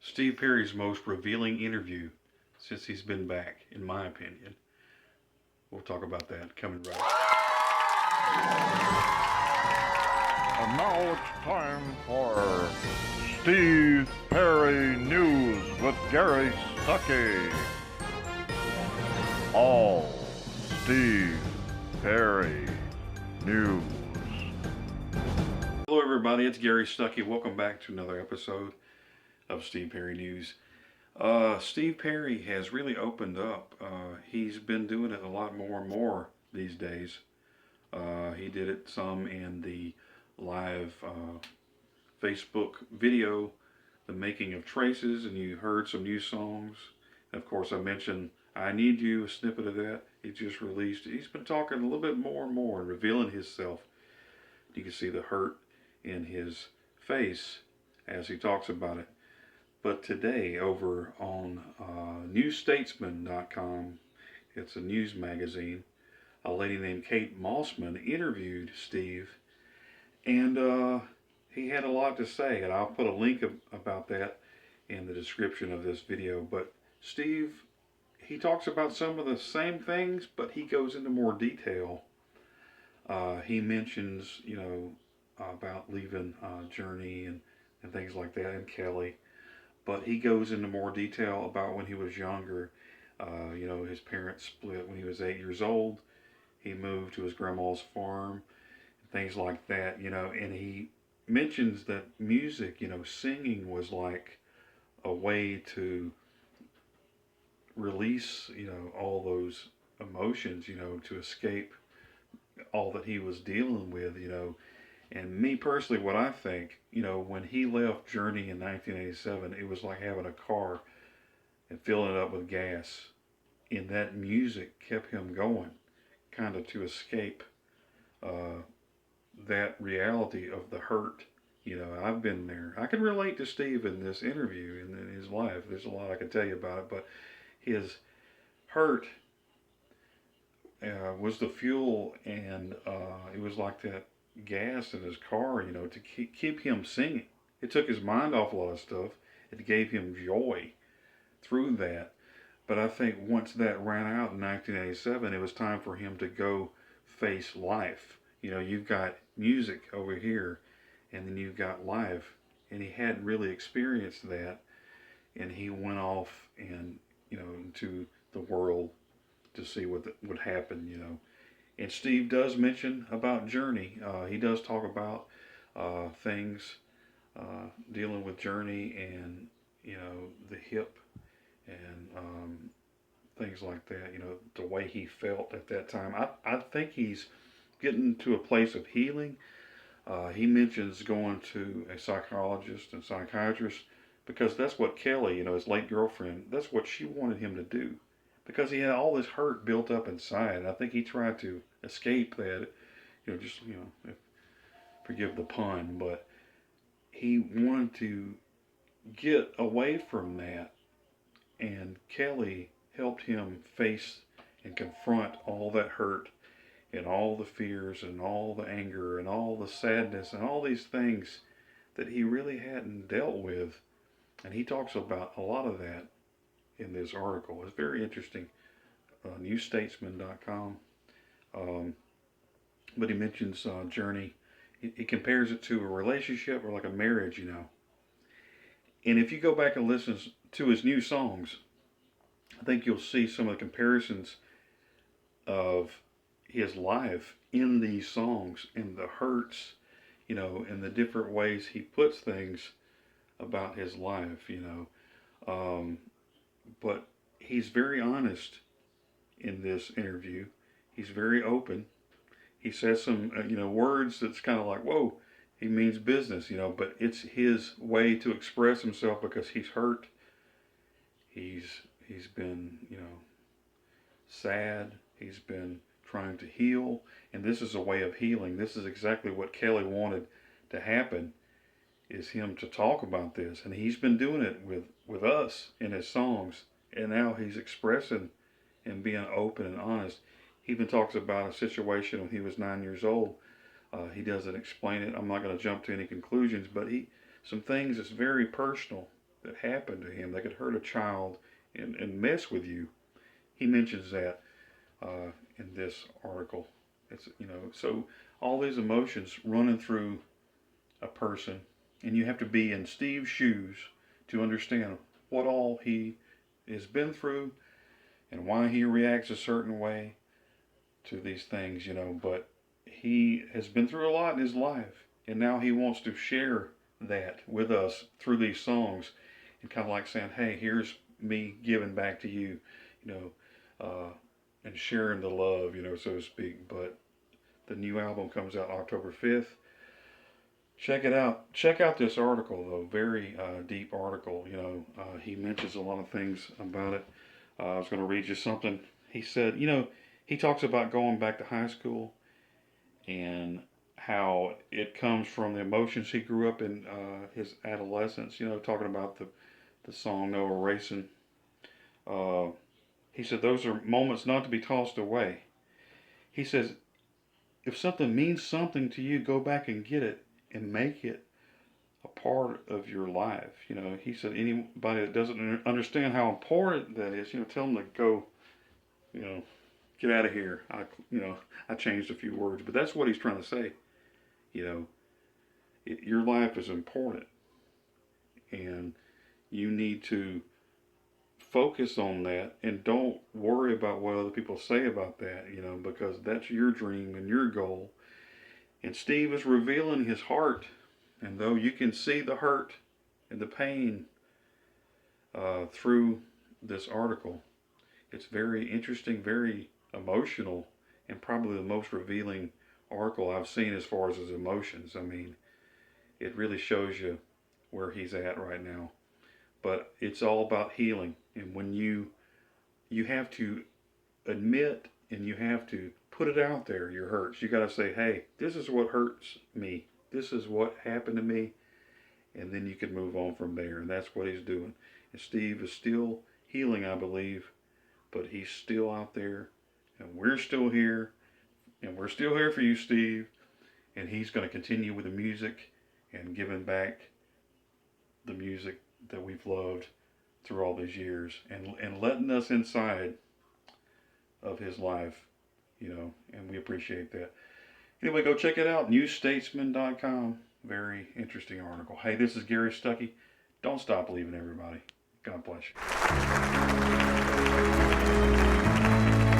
Steve Perry's most revealing interview since he's been back, in my opinion. We'll talk about that coming right And now it's time for Steve Perry News with Gary Stuckey. All Steve Perry News. Hello, everybody. It's Gary Stuckey. Welcome back to another episode of Steve Perry News. Steve Perry has really opened up. He's been doing it a lot more and more these days. He did it some in the live Facebook video, The Making of Traces, and you heard some new songs. And of course, I mentioned I Need You, a snippet of that he just released. He's been talking a little bit more and more and revealing himself. You can see the hurt in his face as he talks about it. But today, over on newstatesman.com, it's a news magazine, a lady named Kate Mossman interviewed Steve, and he had a lot to say, and I'll put a link about that in the description of this video. But Steve, he talks about some of the same things, but he goes into more detail. He mentions, about leaving Journey and things like that, and Kelly. But he goes into more detail about when he was younger. His parents split when he was 8 years old. He moved to his grandma's farm, things like that, and he mentions that music, singing was like a way to release, all those emotions, to escape all that he was dealing with, And me personally, what I think, when he left Journey in 1987, it was like having a car and filling it up with gas. And that music kept him going, kind of to escape that reality of the hurt. I've been there. I can relate to Steve in this interview and in his life. There's a lot I can tell you about it, but his hurt was the fuel, and it was like that gas in his car, to keep him singing. It took his mind off a lot of stuff. It gave him joy through that. But I think once that ran out in 1987, it was time for him to go face life. You've got music over here, and then you've got life. And he hadn't really experienced that. And he went off and, into the world to see what would happen. And Steve does mention about Journey. He does talk about things dealing with Journey and, the hip and things like that, the way he felt at that time. I think he's getting to a place of healing. He mentions going to a psychologist and psychiatrist because that's what Kelly, his late girlfriend, that's what she wanted him to do. Because he had all this hurt built up inside. And I think he tried to escape that, forgive the pun, but he wanted to get away from that. And Kelly helped him face and confront all that hurt and all the fears and all the anger and all the sadness and all these things that he really hadn't dealt with. And he talks about a lot of that in this article. It's very interesting. Newstatesman.com. But he mentions Journey. He compares it to a relationship or like a marriage, And if you go back and listen to his new songs, I think you'll see some of the comparisons of his life in these songs and the hurts, and the different ways he puts things about his life, But he's very honest in this interview. He's very open. He says some, words that's kind of like, whoa, he means business, but it's his way to express himself because he's hurt. He's been, sad. He's been trying to heal, and this is a way of healing. This is exactly what Kelly wanted to happen, is him to talk about this, and he's been doing it with us in his songs, and now he's expressing and being open and honest. He even talks about a situation when he was 9 years old. He doesn't explain it. I'm not going to jump to any conclusions, but some things that's very personal that happened to him that could hurt a child and mess with you. He mentions that in this article. It's, you know, so all these emotions running through a person, and you have to be in Steve's shoes to understand what all he has been through and why he reacts a certain way to these things, you know. But he has been through a lot in his life, and now he wants to share that with us through these songs, and kind of like saying, hey, here's me giving back to you, you know, and sharing the love, you know, so to speak. But the new album comes out October 5th. Check it out. Check out this article, though. Very deep article. You know, he mentions a lot of things about it. I was going to read you something. He said, you know, he talks about going back to high school and how it comes from the emotions he grew up in his adolescence. You know, talking about the song No Erasing. He said those are moments not to be tossed away. He says, if something means something to you, go back and get it and make it a part of your life. You know, he said anybody that doesn't understand how important that is, you know, tell them to go, you know, get out of here. I changed a few words, but that's what he's trying to say. You know, your life is important, and you need to focus on that, and don't worry about what other people say about that, you know, because that's your dream and your goal. And Steve is revealing his heart, and though you can see the hurt and the pain through this article, it's very interesting, very emotional, and probably the most revealing article I've seen as far as his emotions. I mean, it really shows you where he's at right now. But it's all about healing, and when you have to admit and you have to put it out there, your hurts. You got to say, hey, this is what hurts me. This is what happened to me. And then you can move on from there. And that's what he's doing. And Steve is still healing, I believe. But he's still out there. And we're still here. And we're still here for you, Steve. And he's going to continue with the music and giving back the music that we've loved through all these years. And letting us inside of his life, you know, and we appreciate that. Anyway, go check it out, newstatesman.com. Very interesting article. Hey, this is Gary Stuckey. Don't stop believing, everybody. God bless you.